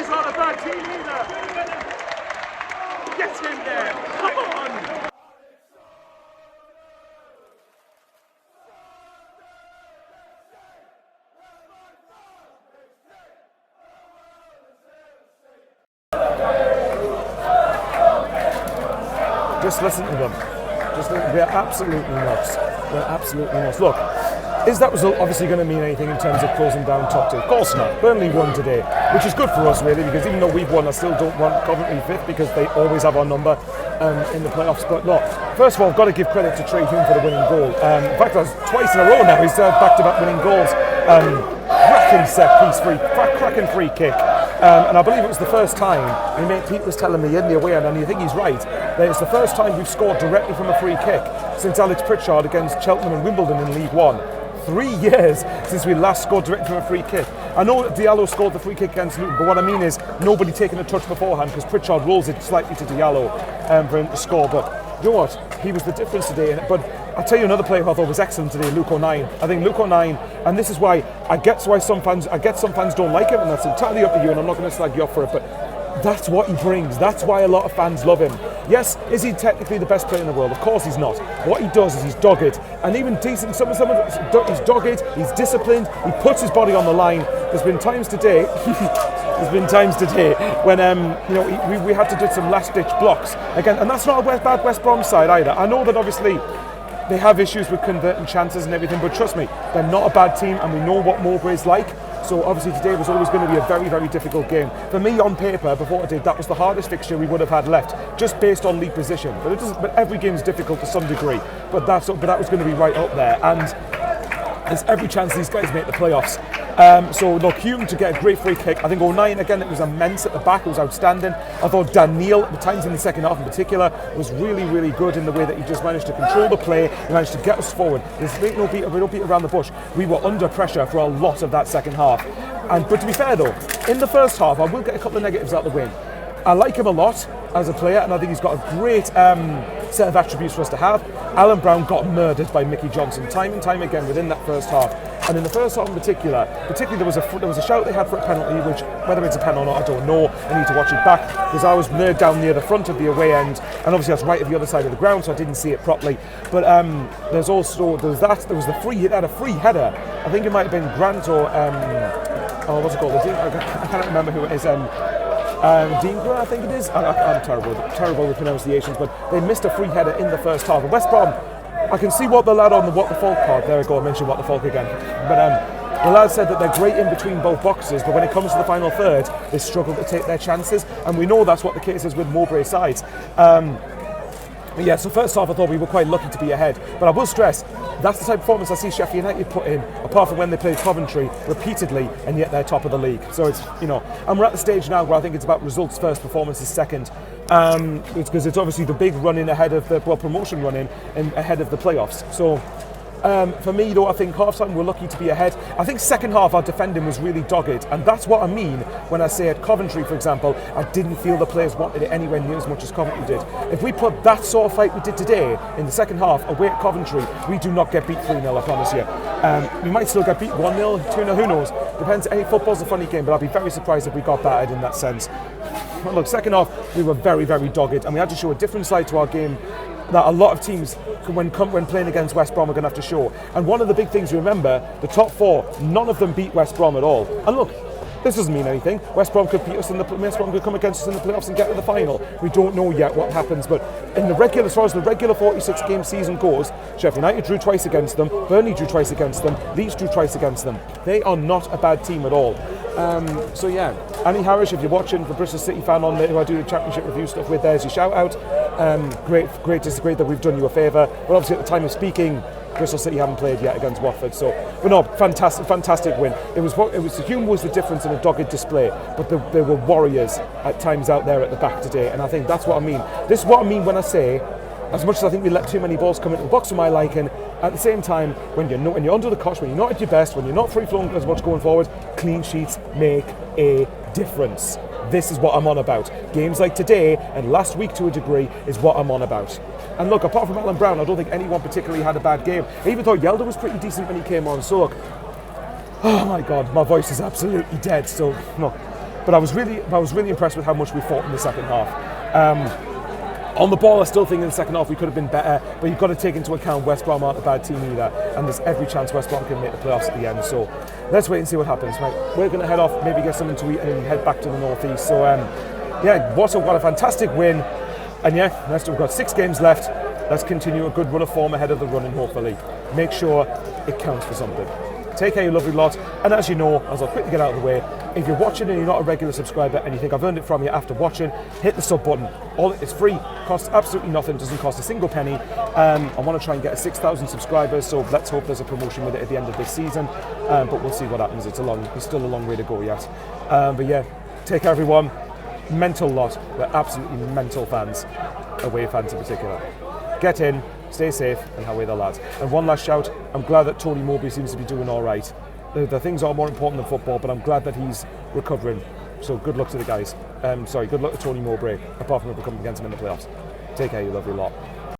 is not a bad team either. Get him there. Come on. Just listen to them. They're absolutely nuts. They're absolutely nuts. Look, is that result obviously going to mean anything in terms of closing down top two? Of course not. Burnley won today, which is good for us really, because even though we've won, I still don't want Coventry fifth because they always have our number in the playoffs. But look, first of all, I've got to give credit to Trai Hume for the winning goal. In fact, that's twice in a row now. He's back-to-back winning goals. Cracking set piece, cracking free kick. And I believe it was the first time, and mate Pete was telling me in the away end, and I think he's right, that it's the first time we've scored directly from a free kick since Alex Pritchard against Cheltenham and Wimbledon in League One. 3 years since we last scored directly from a free kick. I know Diallo scored the free kick against Luton, but what I mean is nobody taking a touch beforehand because Pritchard rolls it slightly to Diallo for him to score. But you know what? He was the difference today. But I'll tell you another player who I thought was excellent today, Luke O'Nien. I think Luke O'Nien, and this is why I get some fans don't like him, and that's entirely up to you, and I'm not going to slag you up for it, but that's what he brings. That's why a lot of fans love him. Yes, is he technically the best player in the world? Of course he's not. What he does is he's dogged, and even decent. He's dogged. He's disciplined. He puts his body on the line. There's been times today. When we had to do some last-ditch blocks again, and that's not a bad West Brom side either. I know that obviously they have issues with converting chances and everything, but trust me, they're not a bad team, and we know what Mowbray's like. So obviously today was always going to be a very, very difficult game. For me, on paper, before today, that was the hardest fixture we would have had left, just based on league position. But every game is difficult to some degree. But that was going to be right up there, and there's every chance these guys make the playoffs. So look, Hume to get a great free kick. I think O'Nien again, it was immense at the back. It was outstanding. I thought Daniel, at the times in the second half in particular, was really, really good in the way that he just managed to control the play. He managed to get us forward. We don't beat around the bush. We were under pressure for a lot of that second half. But to be fair though, in the first half, I will get a couple of negatives out of the way. I like him a lot as a player, and I think he's got a great set of attributes for us to have. Alan Brown got murdered by Mickey Johnson time and time again within that first half. And in the first half in particularly there was a shout they had for a penalty, which whether it's a penalty or not, I don't know. I need to watch it back because I was down near the front of the away end, and obviously I was right at the other side of the ground, so I didn't see it properly. But there was the free hit, had a free header. I think it might have been Grant or what's it called? I can't remember who it is. Deangra, I think it is. I'm terrible with pronunciations, but they missed a free header in the first half. And West Brom, I can see what the lad on the What the Folk card, there we go, I mentioned What the Folk again. But the lad said that they're great in between both boxes, but when it comes to the final third, they struggle to take their chances. And we know that's what the case is with Mowbray sides. So first half I thought we were quite lucky to be ahead. But I will stress, that's the type of performance I see Sheffield United put in, apart from when they played Coventry repeatedly, and yet they're top of the league. So it's, and we're at the stage now where I think it's about results first, performances second. Because it's obviously the big run in ahead of the promotion run in and ahead of the playoffs. So for me though, I think half time we're lucky to be ahead. I think second half our defending was really dogged, and that's what I mean when I say at Coventry, for example, I didn't feel the players wanted it anywhere near as much as Coventry did. If we put that sort of fight we did today in the second half away at Coventry, we do not get beat 3-0, I promise you. We might still get beat 1-0, 2-0, who knows. Depends. Football's a funny game, but I'd be very surprised if we got battered in that sense. But look, second half we were very, very dogged, and we had to show a different side to our game that a lot of teams, when playing against West Brom, are going to have to show. And one of the big things, remember, the top four, none of them beat West Brom at all. And look, this doesn't mean anything. West Brom could beat us West Brom could come against us in the playoffs and get to the final. We don't know yet what happens, but as far as the regular 46-game season goes, Sheffield United drew twice against them, Burnley drew twice against them, Leeds drew twice against them. They are not a bad team at all. Annie Harris, if you're watching, the Bristol City fan on there who I do the championship review stuff with, there's your shout out. Great that we've done you a favour. But obviously at the time of speaking, Bristol City haven't played yet against Watford, but no, fantastic win. It was Hume was the difference in a dogged display, but there were warriors at times out there at the back today, and I think that's what I mean. This is what I mean when I say, as much as I think we let too many balls come into the box for my liking, at the same time, when you're under the cosh, when you're not at your best, when you're not free-flowing as much going forward, clean sheets make a difference. This is what I'm on about. Games like today and last week to a degree is what I'm on about. And look, apart from Alan Brown, I don't think anyone particularly had a bad game. I even thought Yelder was pretty decent when he came on. So look, oh my God, my voice is absolutely dead. So look, But I was really impressed with how much we fought in the second half. On the ball, I still think in the second half we could have been better, but you've got to take into account West Brom aren't a bad team either, and there's every chance West Brom can make the playoffs at the end. So let's wait and see what happens. Right, we're going to head off, maybe get something to eat, and then head back to the northeast. So what a fantastic win, and we've got 6 games left. Let's continue a good run of form ahead of the running, hopefully. Make sure it counts for something. Take care, you lovely lot. And as you know, as I'll quickly get out of the way, if you're watching and you're not a regular subscriber and you think I've earned it from you after watching, hit the sub button. It's free, costs absolutely nothing, doesn't cost a single penny. I want to try and get 6,000 subscribers, so let's hope there's a promotion with it at the end of this season. But we'll see what happens. It's still a long way to go yet. Take care, everyone. Mental lot. We're absolutely mental fans, away fans in particular. Get in, stay safe, and away the lads. And one last shout, I'm glad that Tony Mowbray seems to be doing all right. The things are more important than football, but I'm glad that he's recovering. So good luck to the guys. Good luck to Tony Mowbray, apart from if we're coming against him in the playoffs. Take care, you lovely lot.